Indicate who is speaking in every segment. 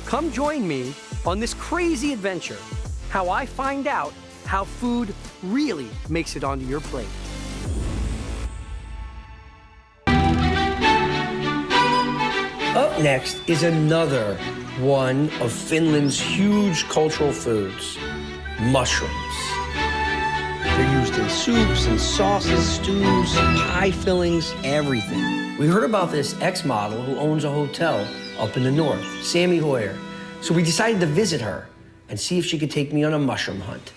Speaker 1: Come join me on this crazy adventure, how I find out how food really makes it onto your plate. Up next is another one of Finland's huge cultural foods, mushrooms. They're used in soups and sauces, stews, pie fillings, everything. We heard about this ex-model who owns a hotel up in the north, Sammy Hoyer. So we decided to visit her and see if she could take me on a mushroom hunt.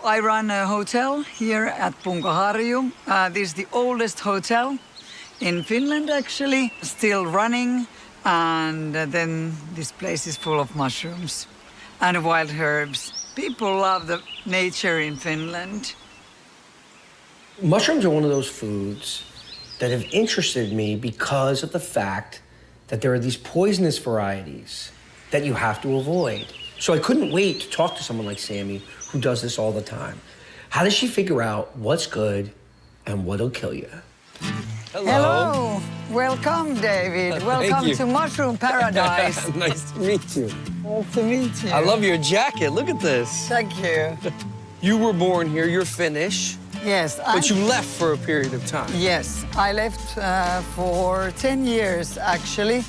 Speaker 2: I run a hotel here at Punkaharju. This is the oldest hotel in Finland, actually, still running. And then this place is full of mushrooms and wild herbs. People love the nature in Finland.
Speaker 1: Mushrooms are one of those foods that have interested me because of the fact that there are these poisonous varieties that you have to avoid. So I couldn't wait to talk to someone like Sammy, who does this all the time. How does she figure out what's good and what'll kill you?
Speaker 2: Hello. Welcome, David. Welcome to Mushroom Paradise.
Speaker 1: Nice to meet you.
Speaker 2: Nice to meet you.
Speaker 1: I love your jacket. Look at this.
Speaker 2: Thank you.
Speaker 1: You were born here. You're Finnish.
Speaker 2: Yes.
Speaker 1: But you left for a period of time.
Speaker 2: Yes. I left for 10 years, actually.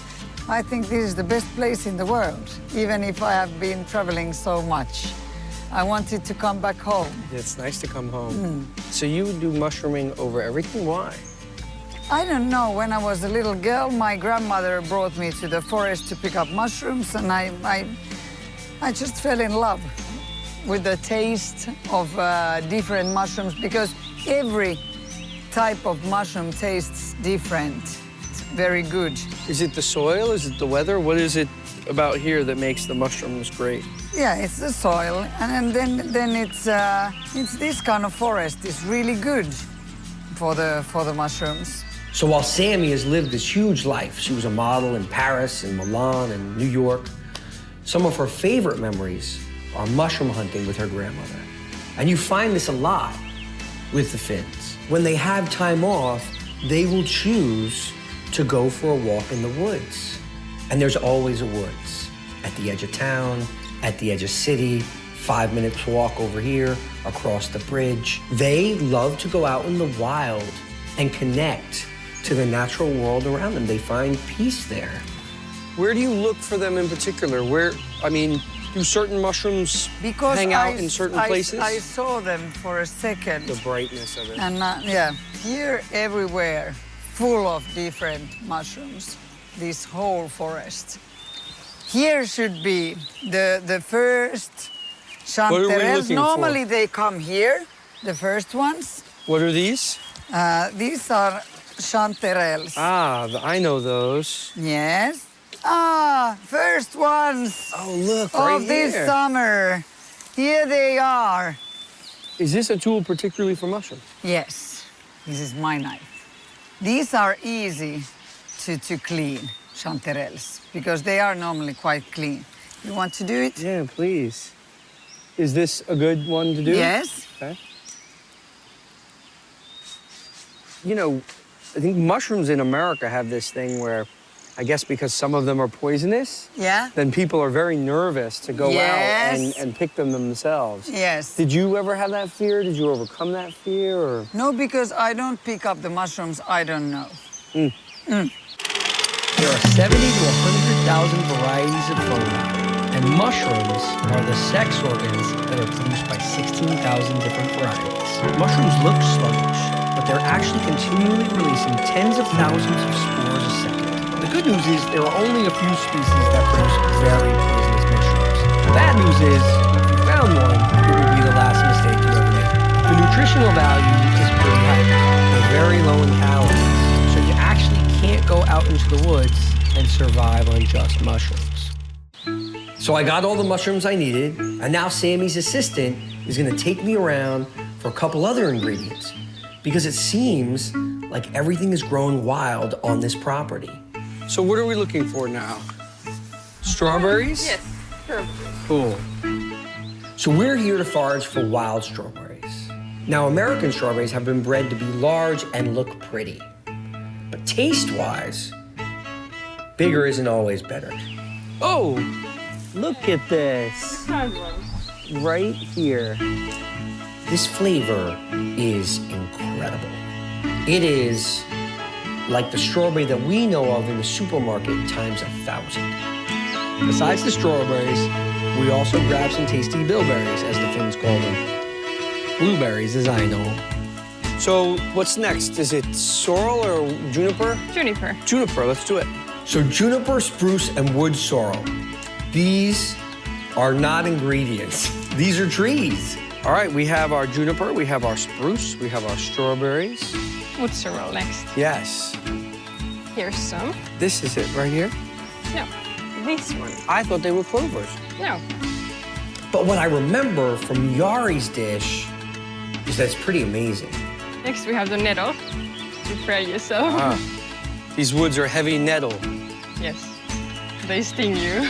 Speaker 2: I think this is the best place in the world, even if I have been traveling so much. I wanted to come back home.
Speaker 1: It's nice to come home. So you would do mushrooming over everything? Why?
Speaker 2: I don't know. When I was a little girl, my grandmother brought me to the forest to pick up mushrooms, and I just fell in love with the taste of different mushrooms, because every type of mushroom tastes different. It's very good.
Speaker 1: Is it the soil? Is it the weather? What is it about here that makes the mushrooms great?
Speaker 2: Yeah, it's the soil, and then it's this kind of forest is really good for the mushrooms.
Speaker 1: So while Sammy has lived this huge life, she was a model in Paris and Milan and New York, some of her favorite memories are mushroom hunting with her grandmother. And you find this a lot with the Finns. When they have time off, they will choose to go for a walk in the woods. And there's always a woods at the edge of town, at the edge of city, 5 minutes walk over here, across the bridge. They love to go out in the wild and connect to the natural world around them. They find peace there. Where do you look for them in particular? Do certain mushrooms hang out in certain places?
Speaker 2: I saw them for a second.
Speaker 1: The brightness of it.
Speaker 2: And yeah, here everywhere, full of different mushrooms, this whole forest. Here should be the first chanterelles. Normally they come here, the first ones.
Speaker 1: What are these?
Speaker 2: These are chanterelles.
Speaker 1: Ah, I know those.
Speaker 2: Yes. First ones.
Speaker 1: Oh, look, right
Speaker 2: of this summer. Here they are.
Speaker 1: Is this a tool particularly for mushrooms?
Speaker 2: Yes. This is my knife. These are easy to clean, chanterelles, because they are normally quite clean. You want to do it?
Speaker 1: Yeah, please. Is this a good one to do?
Speaker 2: Yes.
Speaker 1: Okay. You know, I think mushrooms in America have this thing where, I guess because some of them are poisonous, then people are very nervous to go out and pick them themselves.
Speaker 2: Yes.
Speaker 1: Did you ever have that fear? Did you overcome that fear? Or?
Speaker 2: No, because I don't pick up the mushrooms. I don't know.
Speaker 1: There are 70 to 100,000 varieties of fungi, and mushrooms are the sex organs that are produced by 16,000 different varieties. Mushrooms look sluggish, but they're actually continually releasing tens of thousands of spores a second. The good news is there are only a few species that produce very poisonous mushrooms. The bad news is, if you found one, it would be the last mistake you ever made. The nutritional value is pretty high. They're very low in calories, so you actually can't go out into the woods and survive on just mushrooms. So I got all the mushrooms I needed, and now Sammy's assistant is gonna take me around for a couple other ingredients, because it seems like everything is growing wild on this property. So what are we looking for now? Strawberries?
Speaker 3: Yes, strawberries.
Speaker 1: Cool. So we're here to forage for wild strawberries. Now, American strawberries have been bred to be large and look pretty. But taste-wise, bigger isn't always better. Oh, Look at this. Right here. This flavor is incredible. It is like the strawberry that we know of in the supermarket times 1,000. Besides the strawberries, we also grab some tasty bilberries, as the Finns call them. Blueberries, as I know. So what's next? Is it sorrel or juniper?
Speaker 3: Juniper.
Speaker 1: Juniper, let's do it. So juniper, spruce, and wood sorrel. These are not ingredients. These are trees. All right, we have our juniper, we have our spruce, we have our strawberries.
Speaker 3: Wood sorrel next.
Speaker 1: Yes.
Speaker 3: Here's some.
Speaker 1: This is it right here?
Speaker 3: No, this one.
Speaker 1: I thought they were clovers.
Speaker 3: No.
Speaker 1: But what I remember from Yari's dish is that's pretty amazing.
Speaker 3: Next we have the nettle to fry yourself.
Speaker 1: These woods are heavy nettle.
Speaker 3: Yes, they sting you.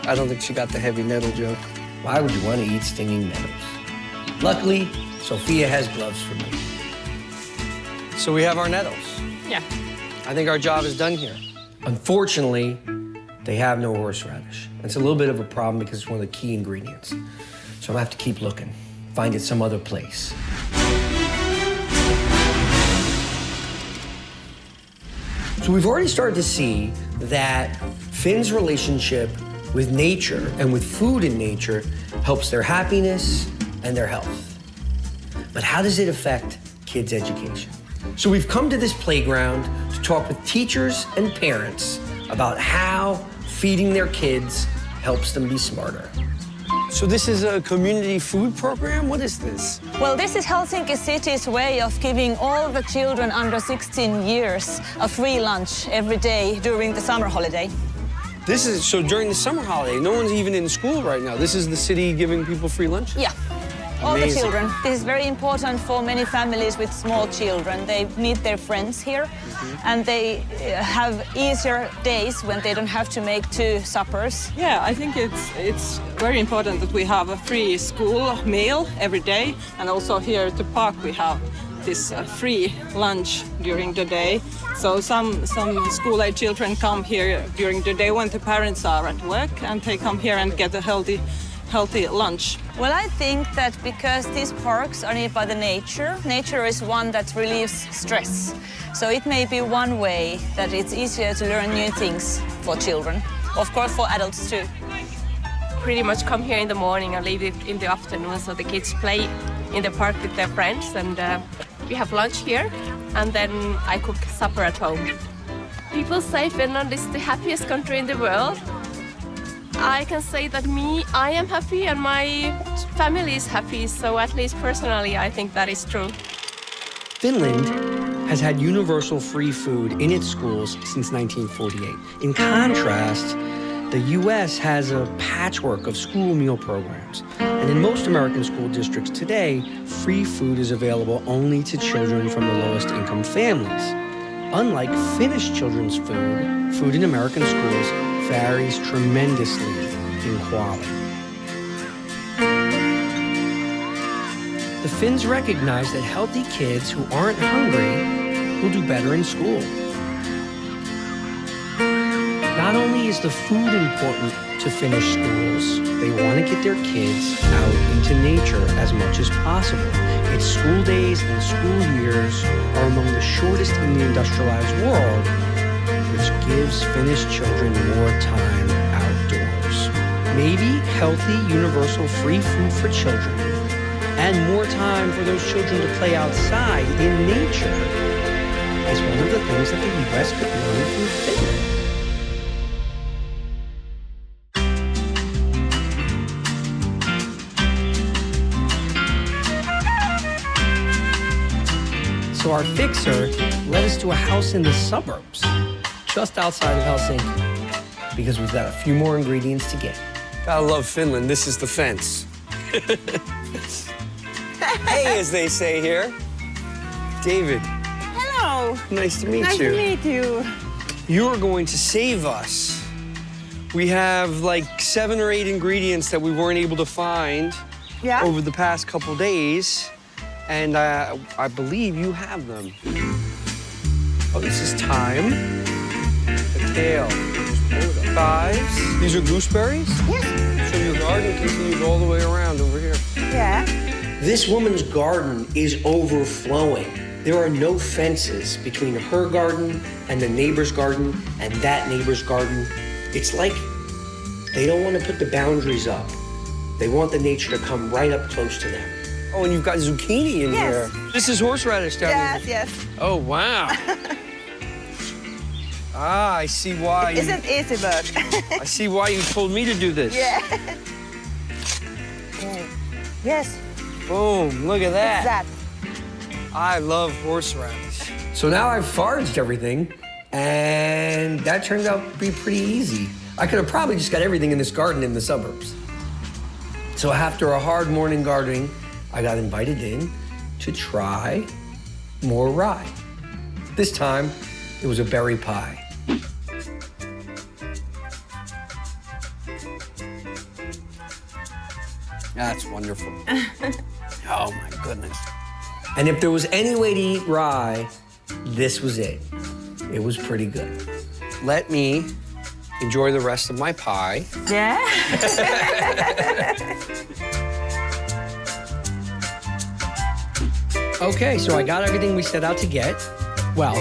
Speaker 1: I don't think she got the heavy nettle joke. Why would you want to eat stinging nettles? Luckily, Sophia has gloves for me. So we have our nettles.
Speaker 3: Yeah.
Speaker 1: I think our job is done here. Unfortunately, they have no horseradish. It's a little bit of a problem because it's one of the key ingredients. So I'll have to keep looking, find it some other place. So we've already started to see that Finn's relationship with nature and with food in nature helps their happiness and their health. But how does it affect kids' education? So we've come to this playground to talk with teachers and parents about how feeding their kids helps them be smarter. So this is a community food program? What is this?
Speaker 4: Well, this is Helsinki City's way of giving all the children under 16 years a free lunch every day during the summer holiday.
Speaker 1: This is, so during the summer holiday, no one's even in school right now. This is the city giving people free lunches?
Speaker 4: Yeah, all the
Speaker 1: Amazing.
Speaker 4: children. This is very important for many families with small children. They meet their friends here, and they have easier days when they don't have to make 2 suppers.
Speaker 5: Yeah, I think it's very important that we have a free school meal every day, and also here at the park we have this free lunch during the day. So some school-age children come here during the day when the parents are at work, and they come here and get a healthy lunch.
Speaker 4: Well, I think that because these parks are nearby the nature is one that relieves stress. So it may be one way that it's easier to learn new things for children. Of course, for adults too.
Speaker 6: Pretty much come here in the morning and leave it in the afternoon, so the kids play in the park with their friends, and we have lunch here, and then I cook supper at home. People say Finland is the happiest country in the world. I can say that I am happy and my family is happy, so at least personally I think that is true.
Speaker 1: Finland has had universal free food in its schools since 1948. In contrast, the U.S. has a patchwork of school meal programs. And in most American school districts today, free food is available only to children from the lowest income families. Unlike Finnish children's food in American schools varies tremendously in quality. The Finns recognize that healthy kids who aren't hungry will do better in school. Not only is the food important to Finnish schools, they want to get their kids out into nature as much as possible. Its school days and school years are among the shortest in the industrialized world, which gives Finnish children more time outdoors. Maybe healthy, universal, free food for children and more time for those children to play outside in nature is one of the things that the U.S. could learn from Finland. So our fixer led us to a house in the suburbs, just outside of Helsinki, because we've got a few more ingredients to get. Gotta love Finland. This is the fence. Hey, as they say here. David.
Speaker 5: Hello.
Speaker 1: Nice to meet
Speaker 5: Nice
Speaker 1: you.
Speaker 5: to meet you.
Speaker 1: You're going to save us. We have like 7 or 8 ingredients that we weren't able to find over the past couple days. And I believe you have them. Oh, this is thyme. The tail. Just pull it up. Chives. These are gooseberries?
Speaker 7: Yes.
Speaker 1: So your garden continues all the way around over here.
Speaker 7: Yeah.
Speaker 8: This woman's garden is overflowing. There are no fences between her garden and the neighbor's garden and that neighbor's garden. It's like they don't want to put the boundaries up. They want the nature to come right up close to them.
Speaker 1: Oh, and you've got zucchini in
Speaker 7: Yes.
Speaker 1: here. This is horseradish down
Speaker 7: Yes,
Speaker 1: here.
Speaker 7: yes.
Speaker 1: Oh, wow. I see why.
Speaker 7: Isn't easy work.
Speaker 1: I see why you told me to do this.
Speaker 7: Yeah. Okay. Yes,
Speaker 1: Boom, look at that.
Speaker 7: that.
Speaker 1: I love horseradish. So now I've foraged everything, and that turned out to be pretty easy. I could have probably just got everything in this garden in the suburbs. So after a hard morning gardening, I got invited in to try more rye. This time, it was a berry pie. That's wonderful. Oh my goodness. And if there was any way to eat rye, this was it. It was pretty good. Let me enjoy the rest of my pie.
Speaker 7: Yeah.
Speaker 1: Okay, so I got everything we set out to get. Well,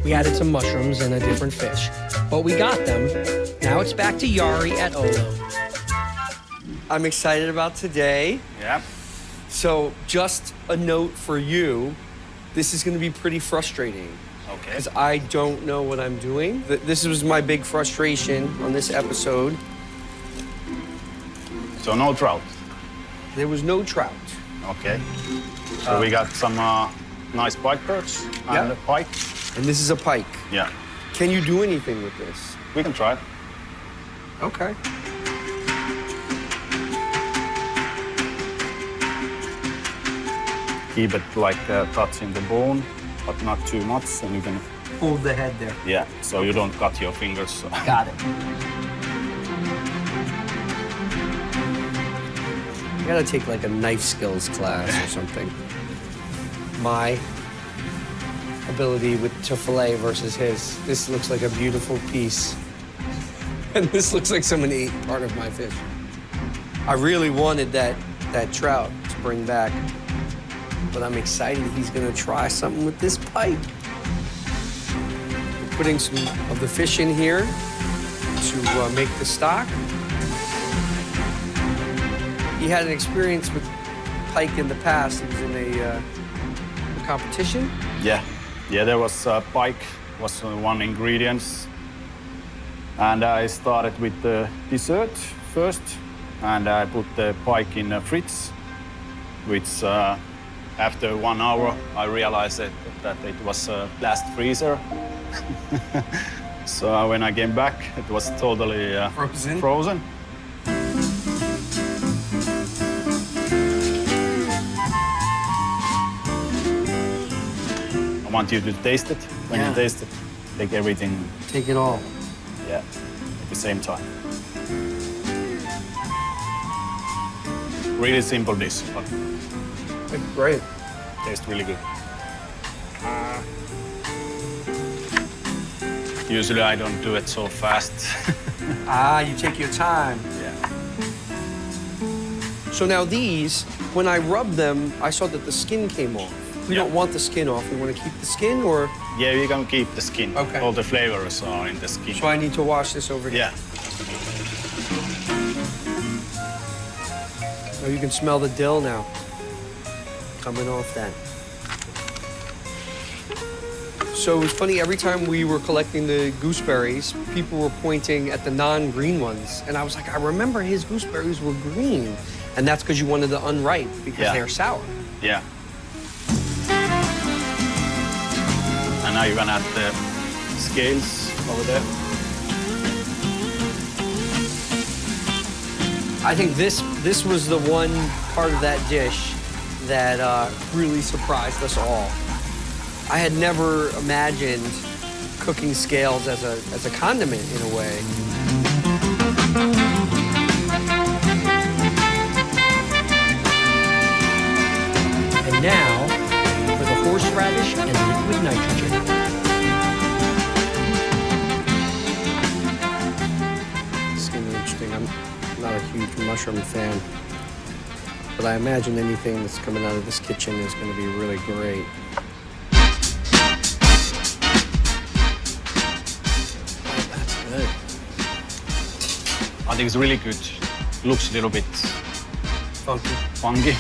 Speaker 1: we added some mushrooms and a different fish, but we got them. Now it's back to Yari at Olo. I'm excited about today.
Speaker 9: Yeah.
Speaker 1: So just a note for you, this is gonna be pretty frustrating.
Speaker 9: Okay.
Speaker 1: Because I don't know what I'm doing. This was my big frustration on this episode.
Speaker 9: So no trout.
Speaker 1: There was no trout.
Speaker 9: Okay. So we got some nice pike perch and
Speaker 1: Yeah.
Speaker 9: a pike.
Speaker 1: And this is a pike.
Speaker 9: Yeah.
Speaker 1: Can you do anything with this?
Speaker 9: We can try.
Speaker 1: Okay.
Speaker 9: Keep it like touching the bone, but not too much, and you can.
Speaker 1: Hold the head there.
Speaker 9: Yeah. So you don't cut your fingers. So.
Speaker 1: Got it. I gotta take like a knife skills class or something. My ability to fillet versus his. This looks like a beautiful piece. And this looks like someone ate part of my fish. I really wanted that trout to bring back, but I'm excited he's gonna try something with this pike. We're putting some of the fish in here to make the stock. He had an experience with pike in the past. He was in a competition.
Speaker 9: Yeah. Yeah. There was pike was one ingredient, and I started with the dessert first, and I put the pike in the fridge, which after 1 hour I realized that it was a blast freezer. So when I came back, it was totally frozen. I want you to taste it. When you taste it, take everything,
Speaker 1: Take it all.
Speaker 9: yeah, at the same time. Really simple dish, but
Speaker 1: Great.
Speaker 9: tastes really good. Usually I don't do it so fast.
Speaker 1: You take your time.
Speaker 9: Yeah.
Speaker 1: So now these, when I rubbed them, I saw that the skin came off. We
Speaker 9: Yeah.
Speaker 1: don't want the skin off. We want to keep the skin, or
Speaker 9: Yeah, you can keep the skin.
Speaker 1: Okay.
Speaker 9: All the flavors are in the skin.
Speaker 1: so I need to wash this over here.
Speaker 9: Yeah.
Speaker 1: Oh, you can smell the dill now coming off that. So it was funny, every time we were collecting the gooseberries, people were pointing at the non-green ones. And I was like, I remember his gooseberries were green. And that's because you wanted the unripe, because
Speaker 9: Yeah.
Speaker 1: they're sour.
Speaker 9: Yeah. And now you're gonna add the scales over there.
Speaker 1: I think this was the one part of that dish that really surprised us all. I had never imagined cooking scales as a condiment in a way. And now for the horseradish and liquid nitrogen.
Speaker 10: interesting. I'm not a huge mushroom fan, but I imagine anything that's coming out of this kitchen is going to be really great. Oh, that's good.
Speaker 9: I think it's really good. Looks a little bit funky,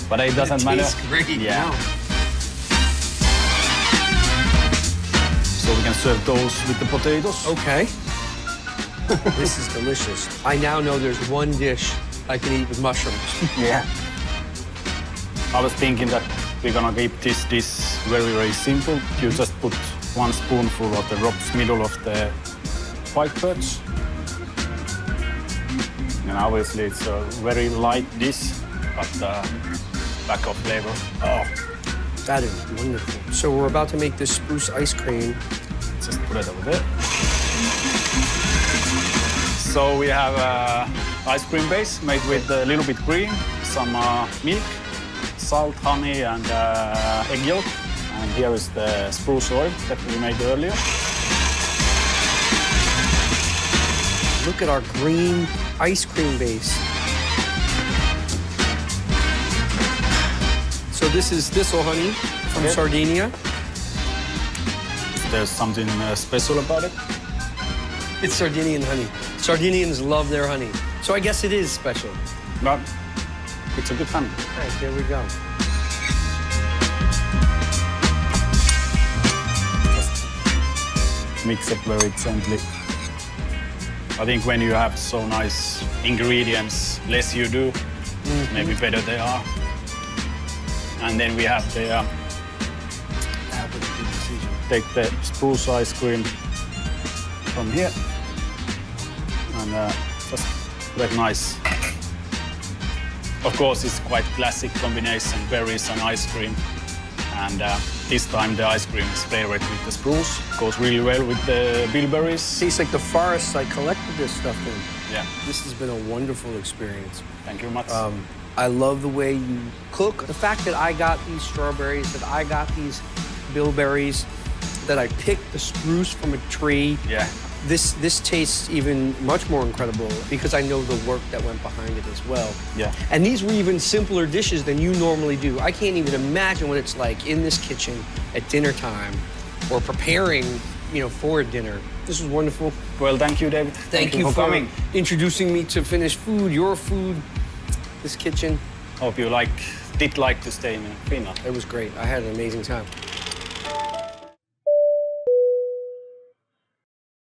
Speaker 9: but it doesn't matter.
Speaker 10: Tastes great.
Speaker 9: Yeah.
Speaker 10: No.
Speaker 9: So we can serve those with the potatoes.
Speaker 10: Okay. This is delicious. I now know there's one dish I can eat with mushrooms.
Speaker 9: Yeah. I was thinking that we're gonna keep this dish very, very simple. You just put 1 spoonful of the rocks middle of the pike perch. And obviously it's a very light dish, but lack of flavor.
Speaker 10: Oh, that is wonderful. So we're about to make this spruce ice cream.
Speaker 9: Just put it over there. So we have ice cream base made with a little bit cream, some milk, salt, honey, and egg yolk. And here is the spruce oil that we made earlier.
Speaker 10: Look at our green ice cream base. So this is thistle honey from Sardinia.
Speaker 9: Is there something special about it?
Speaker 10: It's Sardinian honey. Sardinians love their honey. So I guess it is special.
Speaker 9: But it's a good honey.
Speaker 10: All right, there we go.
Speaker 9: Just mix it very gently. I think when you have so nice ingredients, less you do, maybe better they are. And then we have the take the spruce ice cream from here and just put it nice. Of course, it's quite classic combination, berries and ice cream. And this time the ice cream is flavored with the spruce. Goes really well with the bilberries.
Speaker 10: Tastes like the forests I collected this stuff in.
Speaker 9: Yeah.
Speaker 10: This has been a wonderful experience.
Speaker 9: Thank you very much.
Speaker 10: I love the way you cook. The fact that I got these strawberries, that I got these bilberries, that I picked the spruce from a tree.
Speaker 9: Yeah.
Speaker 10: This tastes even much more incredible because I know the work that went behind it as well.
Speaker 9: Yeah.
Speaker 10: And these were even simpler dishes than you normally do. I can't even imagine what it's like in this kitchen at dinner time or preparing, for a dinner. This was wonderful.
Speaker 9: Well, thank you, David.
Speaker 10: Thank you for
Speaker 9: coming.
Speaker 10: Introducing me to Finnish food, your food, this kitchen.
Speaker 9: Hope you did like to stay in Finland.
Speaker 10: It was great. I had an amazing time.